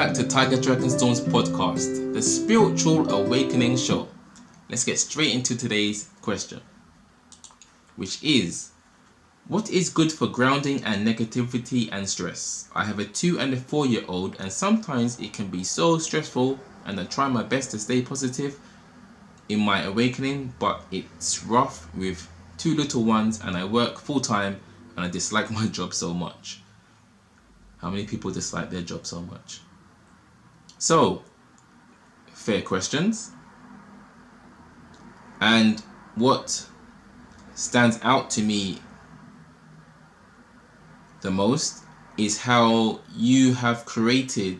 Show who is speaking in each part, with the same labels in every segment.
Speaker 1: back to Tiger Dragonstorm's podcast, the Spiritual Awakening Show. Let's get straight into today's question, which is, what is good for grounding and negativity and stress? I have a 2 and a 4-year-old and sometimes it can be so stressful, and I try my best to stay positive in my awakening, but it's rough with 2 little ones and I work full time and I dislike my job so much. How many people dislike their job so much? So, fair questions. And what stands out to me the most is how you have created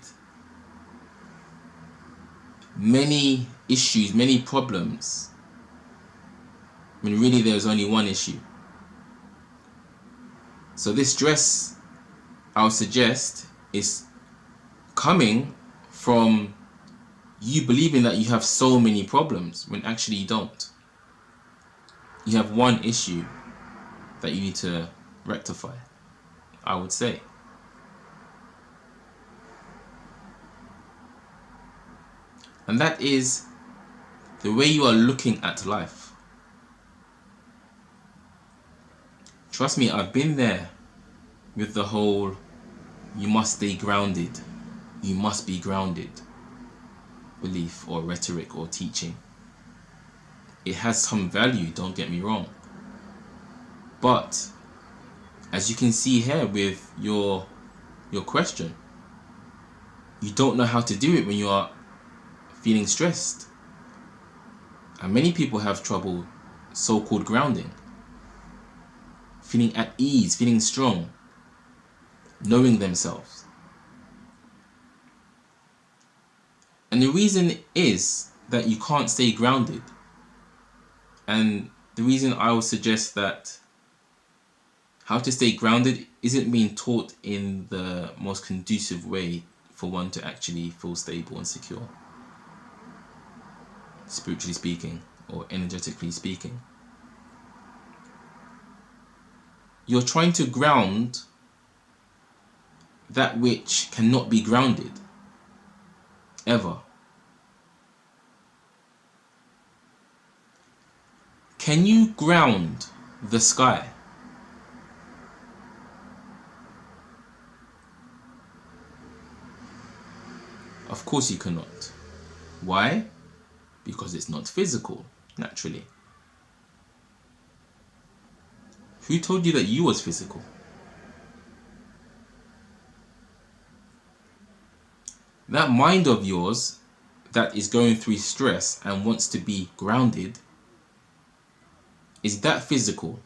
Speaker 1: many issues, many problems, when really there's only one issue. So this stress, I would suggest, is coming from you believing that you have so many problems when actually you don't. You have one issue that you need to rectify, I would say. And that is the way you are looking at life. Trust me, I've been there with the whole you must stay grounded, you must be grounded belief or rhetoric or teaching. It has some value, don't get me wrong. But as you can see here with your question, you don't know how to do it when you are feeling stressed. And many people have trouble so-called grounding, feeling at ease, feeling strong, knowing themselves. And the reason is that you can't stay grounded. And the reason I would suggest that how to stay grounded isn't being taught in the most conducive way for one to actually feel stable and secure, spiritually speaking or energetically speaking. You're trying to ground that which cannot be grounded ever. Can you ground the sky? Of course you cannot. Why? Because it's not physical, naturally. Who told you that you was physical? That mind of yours that is going through stress and wants to be grounded, is that physical?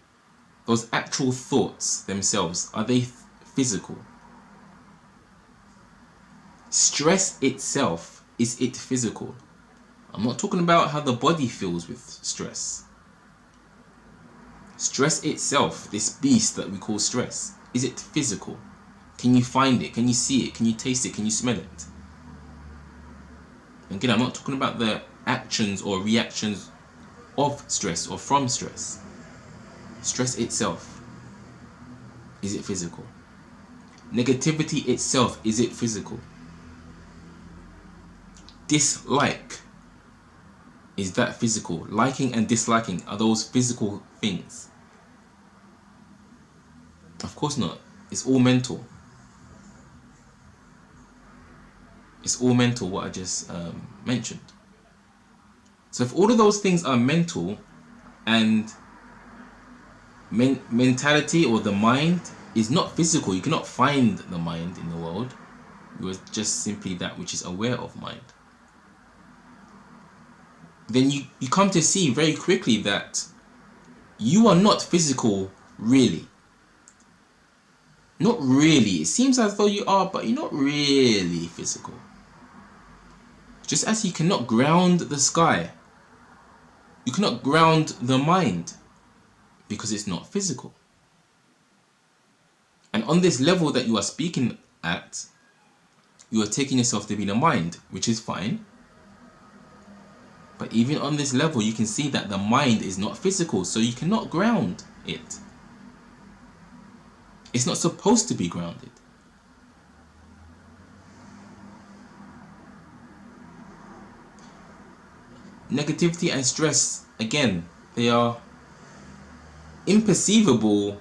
Speaker 1: Those actual thoughts themselves, are they physical? Stress itself, is it physical? I'm not talking about how the body feels with stress. Stress itself, this beast that we call stress, is it physical? Can you find it? Can you see it? Can you taste it? Can you smell it? Again, I'm not talking about the actions or reactions of stress or from stress. Stress itself, is it physical? Negativity itself, is it physical? Dislike, is that physical? Liking and disliking, are those physical things? Of course not. It's all mental. It's all mental, what I just mentioned. So if all of those things are mental, and mentality or the mind is not physical, you cannot find the mind in the world. You are just simply that which is aware of mind. Then you come to see very quickly that you are not physical, really. Not really. It seems as though you are, but you're not really physical. Just as you cannot ground the sky, you cannot ground the mind because it's not physical. And on this level that you are speaking at, you are taking yourself to be the mind, which is fine. But even on this level, you can see that the mind is not physical, so you cannot ground it. It's not supposed to be grounded. negativity and stress, again, they are imperceivable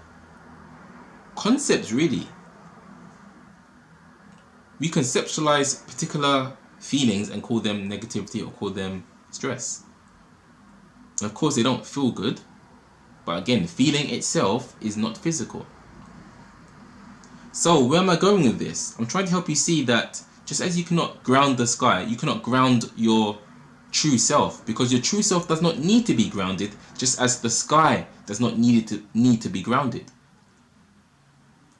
Speaker 1: concepts, really. We conceptualize particular feelings and call them negativity or call them stress. Of course, they don't feel good, but again, feeling itself is not physical. So where am I going with this? I'm trying to help you see that just as you cannot ground the sky, you cannot ground your true self, because your true self does not need to be grounded, just as the sky does not need to be grounded.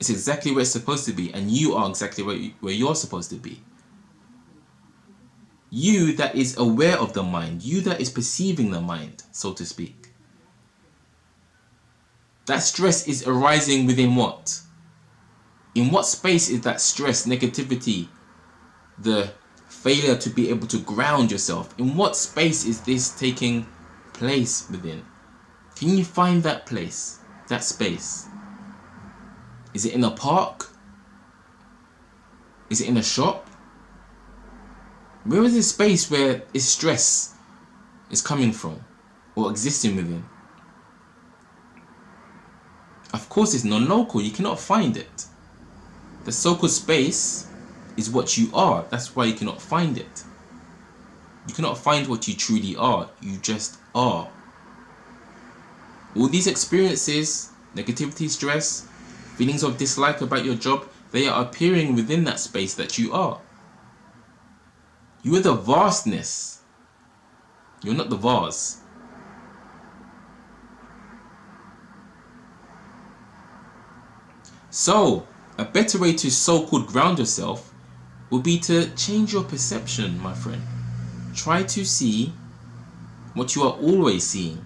Speaker 1: It's exactly where it's supposed to be, and you are exactly where you're supposed to be. You that is aware of the mind, you that is perceiving the mind, so to speak. That stress is arising within what? In what space is that stress, negativity, the failure to be able to ground yourself? In what space is this taking place within? Can you find that place, that space? Is it in a park? Is it in a shop? Where is this space where this stress is coming from or existing within? Of course, it's non-local. You cannot find it. The so-called space is what you are. That's why you cannot find it. You cannot find what you truly are. You just are. All these experiences, negativity, stress, feelings of dislike about your job, they are appearing within that space that you are. You are the vastness. You're not the vase. So, a better way to so-called ground yourself would be to change your perception, my friend. Try to see what you are always seeing,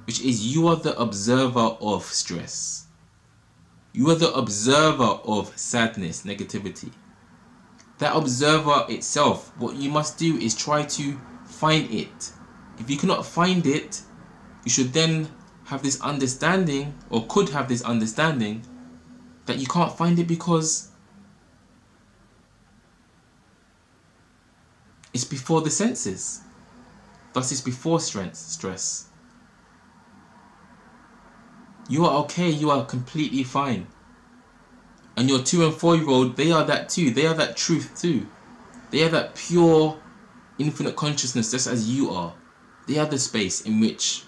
Speaker 1: which is you are the observer of stress. You are the observer of sadness, negativity. That observer itself, what you must do is try to find it. If you cannot find it, you should then have this understanding, or could have this understanding, that you can't find it because it's before the senses. Thus it's before stress. You are okay, you are completely fine. And your 2 and 4-year-old, they are that too. They are that truth too. They are that pure, infinite consciousness just as you are. They are the space in which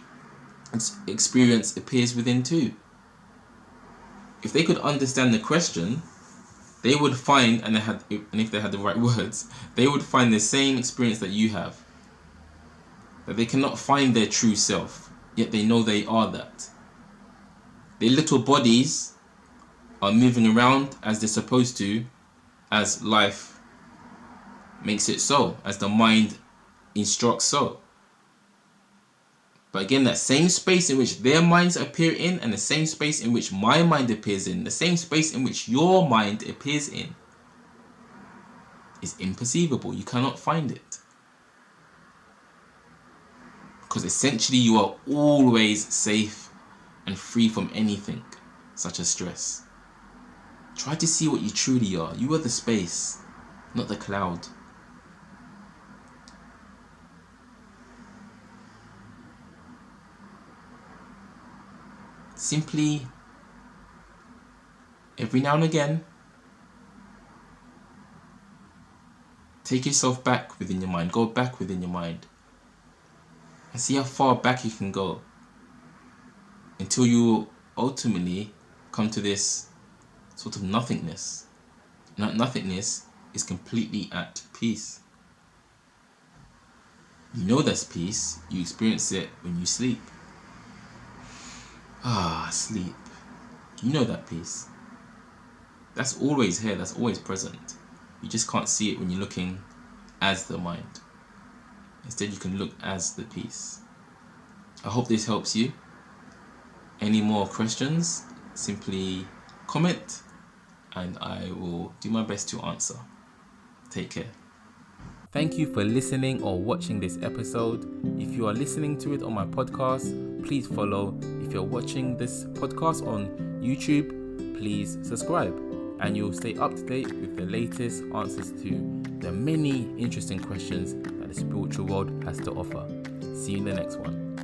Speaker 1: experience appears within too. If they could understand the question, they would find, and if they had the right words, they would find the same experience that you have. That they cannot find their true self, yet they know they are that. Their little bodies are moving around as they're supposed to, as life makes it so, as the mind instructs so. But again, that same space in which their minds appear in, and the same space in which my mind appears in, the same space in which your mind appears in, is imperceivable. You cannot find it. Because essentially you are always safe and free from anything such as stress. Try to see what you truly are. You are the space, not the cloud. Simply, every now and again, take yourself back within your mind. Go back within your mind. And see how far back you can go. Until you ultimately come to this sort of nothingness. And that nothingness is completely at peace. You know that's peace. You experience it when you sleep. Sleep. You know that peace. That's always here. That's always present. You just can't see it when you're looking as the mind. Instead, you can look as the peace. I hope this helps you. Any more questions? Simply comment and I will do my best to answer. Take care. Thank you for listening or watching this episode. If you are listening to it on my podcast, please follow. If you're watching this podcast on YouTube, please subscribe, and you'll stay up to date with the latest answers to the many interesting questions that the spiritual world has to offer. See you in the next one.